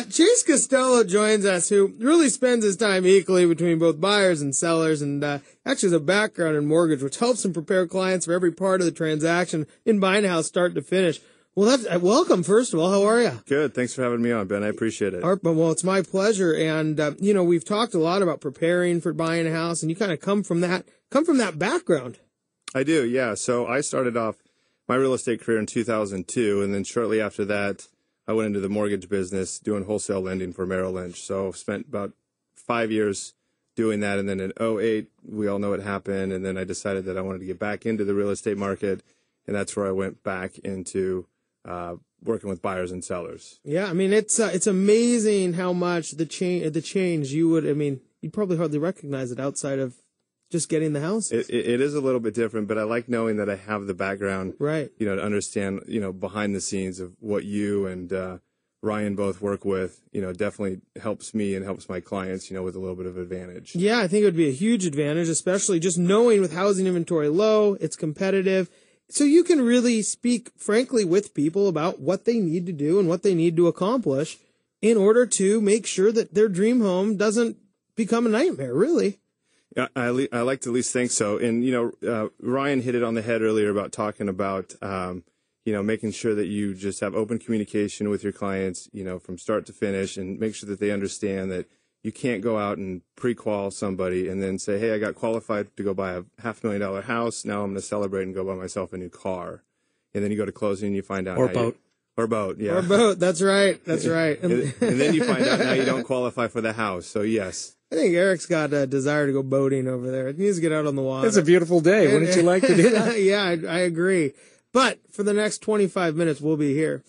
Chase Costello joins us, who really spends his time equally between both buyers and sellers, and actually has a background in mortgage, which helps him prepare clients for every part of the transaction in buying a house, start to finish. Well, welcome, first of all. How are you? Good. Thanks for having me on, Ben. I appreciate it. Well, it's my pleasure. And, we've talked a lot about preparing for buying a house, and you kind of come from that background. I do, yeah. So I started off my real estate career in 2002, and then shortly after that, I went into the mortgage business doing wholesale lending for Merrill Lynch. So spent about 5 years doing that. And then in 2008, we all know what happened. And then I decided that I wanted to get back into the real estate market. And that's where I went back into working with buyers and sellers. Yeah, I mean, it's amazing how much the change you'd probably hardly recognize it outside of just getting the house. It is a little bit different, but I like knowing that I have the background, right? To understand, behind the scenes of what you and Ryan both work with, definitely helps me and helps my clients, with a little bit of advantage. Yeah, I think it would be a huge advantage, especially just knowing with housing inventory low, it's competitive. So you can really speak frankly with people about what they need to do and what they need to accomplish in order to make sure that their dream home doesn't become a nightmare, really. Yeah, I like to at least think so. And, Ryan hit it on the head earlier about talking about, making sure that you just have open communication with your clients, from start to finish, and make sure that they understand that you can't go out and pre-qual somebody and then say, hey, I got qualified to go buy a $500,000 house. Now I'm going to celebrate and go buy myself a new car. And then you go to closing and you find out. Or boat. Or boat, yeah. Or boat, that's right. That's right. And then you find out now you don't qualify for the house. So, yes. I think Eric's got a desire to go boating over there. He needs to get out on the water. It's a beautiful day. Wouldn't you like to do that? Yeah, I agree. But for the next 25 minutes, we'll be here.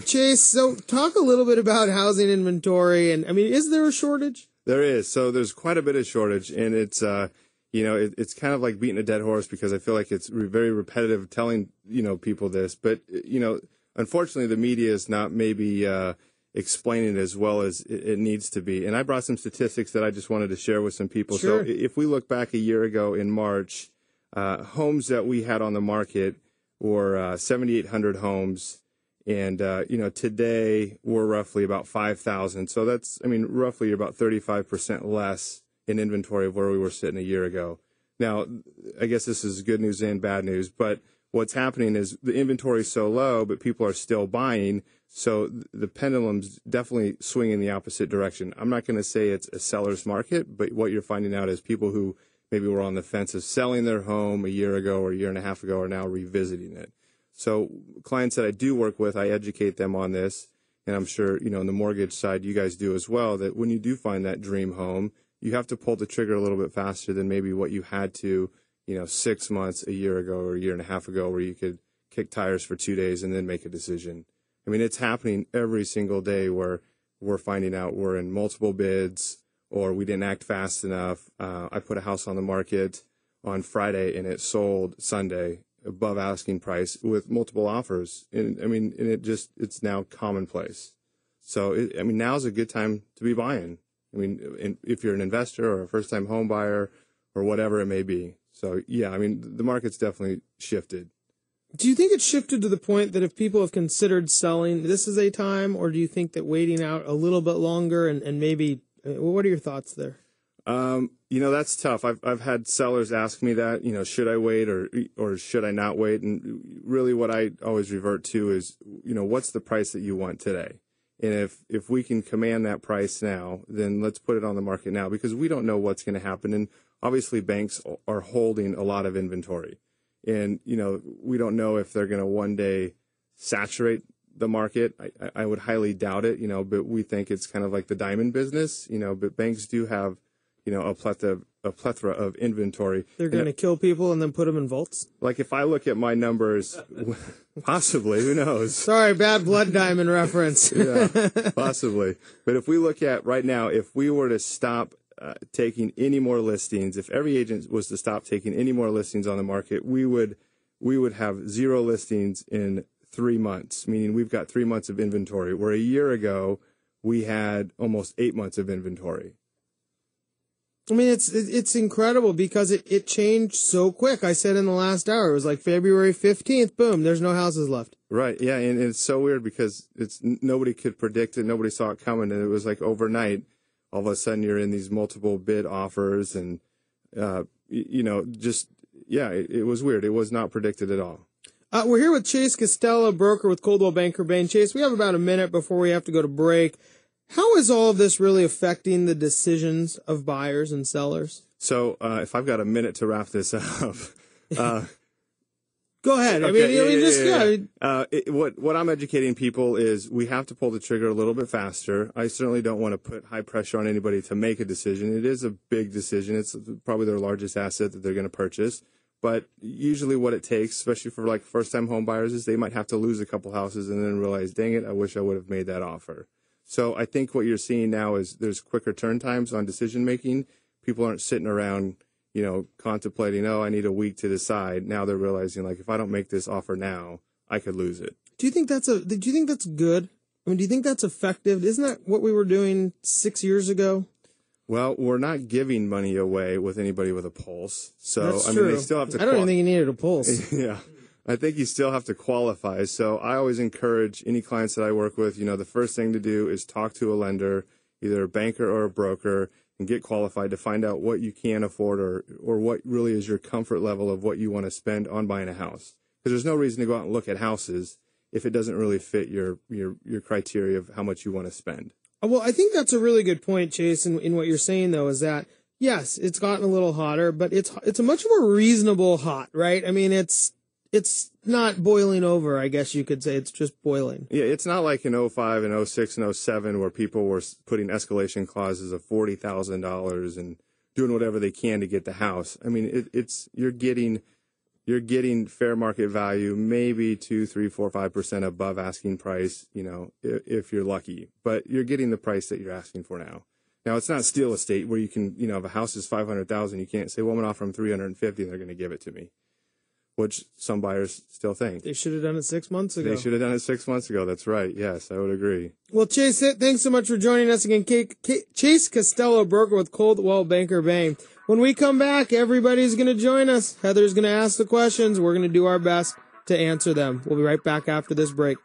Chase, so talk a little bit about housing inventory. And, is there a shortage? There is. So there's quite a bit of shortage. And it's, it's kind of like beating a dead horse because I feel like it's very repetitive telling, people this. But, unfortunately, the media is not maybe explaining it as well as it needs to be. And I brought some statistics that I just wanted to share with some people. Sure. So if we look back a year ago in March, homes that we had on the market were 7,800 homes. And, today we're roughly about 5,000. So that's, roughly about 35% less in inventory of where we were sitting a year ago. Now, I guess this is good news and bad news, but what's happening is the inventory is so low, but people are still buying. So the pendulum's definitely swinging the opposite direction. I'm not going to say it's a seller's market, but what you're finding out is people who maybe were on the fence of selling their home a year ago or a year and a half ago are now revisiting it. So clients that I do work with, I educate them on this. And I'm sure, on the mortgage side, you guys do as well, that when you do find that dream home, you have to pull the trigger a little bit faster than maybe what you had to, 6 months, a year ago, or a year and a half ago, where you could kick tires for 2 days and then make a decision. It's happening every single day where we're finding out we're in multiple bids or we didn't act fast enough. I put a house on the market on Friday and it sold Sunday above asking price with multiple offers. And it's now commonplace. So, now's a good time to be buying. If you're an investor or a first time home buyer or whatever it may be. So, yeah, the market's definitely shifted. Do you think it's shifted to the point that if people have considered selling, this is a time, or do you think that waiting out a little bit longer and maybe, what are your thoughts there? That's tough. I've had sellers ask me that, should I wait or should I not wait? And really what I always revert to is, what's the price that you want today? And if we can command that price now, then let's put it on the market now, because we don't know what's going to happen. And obviously banks are holding a lot of inventory. And, we don't know if they're going to one day saturate the market. I would highly doubt it, but we think it's kind of like the diamond business, but banks do have, a plethora of inventory. They're going to kill people and then put them in vaults? Like if I look at my numbers, possibly, who knows? Sorry, bad blood diamond reference. Yeah, possibly. But if we look at right now, if we were to stop taking any more listings, if every agent was to stop taking any more listings on the market, we would have 0 listings in 3 months, meaning we've got 3 months of inventory, where a year ago we had almost 8 months of inventory. It's incredible because it changed so quick. I said in the last hour, it was like February 15th, boom, there's no houses left. Right. Yeah. And it's so weird because nobody could predict it. Nobody saw it coming. And it was like overnight, all of a sudden you're in these multiple bid offers and, it was weird. It was not predicted at all. We're here with Chase Costello, broker with Coldwell Banker Bain. Chase, we have about a minute before we have to go to break. How is all of this really affecting the decisions of buyers and sellers? So if I've got a minute to wrap this up, go ahead. What I'm educating people is we have to pull the trigger a little bit faster. I certainly don't want to put high pressure on anybody to make a decision. It is a big decision. It's probably their largest asset that they're going to purchase. But usually what it takes, especially for like first-time home buyers, is they might have to lose a couple houses and then realize, dang it, I wish I would have made that offer. So I think what you're seeing now is there's quicker turn times on decision-making. People aren't sitting around, contemplating, I need a week to decide. Now they're realizing, like, if I don't make this offer now, I could lose it. Do you think that's good? I mean, do you think that's effective? Isn't that what we were doing 6 years ago? Well, we're not giving money away with anybody with a pulse. So, that's true. They still have to. I don't even think you needed a pulse. Yeah. I think you still have to qualify. So I always encourage any clients that I work with, the first thing to do is talk to a lender, either a banker or a broker, and get qualified to find out what you can afford or what really is your comfort level of what you want to spend on buying a house. Because there's no reason to go out and look at houses if it doesn't really fit your criteria of how much you want to spend. Well, I think that's a really good point, Chase, in what you're saying, though, is that, yes, it's gotten a little hotter, but it's a much more reasonable hot, right? I mean, it's not boiling over, I guess you could say. It's just boiling. Yeah, it's not like in 05 and 06 and 07 where people were putting escalation clauses of $40,000 and doing whatever they can to get the house. I mean, you're getting fair market value, maybe 2, 3, 4, 5% above asking price, if you're lucky. But you're getting the price that you're asking for now. Now, it's not steal estate where you can, if a house is $500,000, you can't say, well, I'm going to offer them $350,000 and they're going to give it to me, which some buyers still think. They should have done it 6 months ago. They should have done it 6 months ago. That's right. Yes, I would agree. Well, Chase, thanks so much for joining us again. Chase Costello, broker with Coldwell Banker Bain. When we come back, everybody's going to join us. Heather's going to ask the questions. We're going to do our best to answer them. We'll be right back after this break.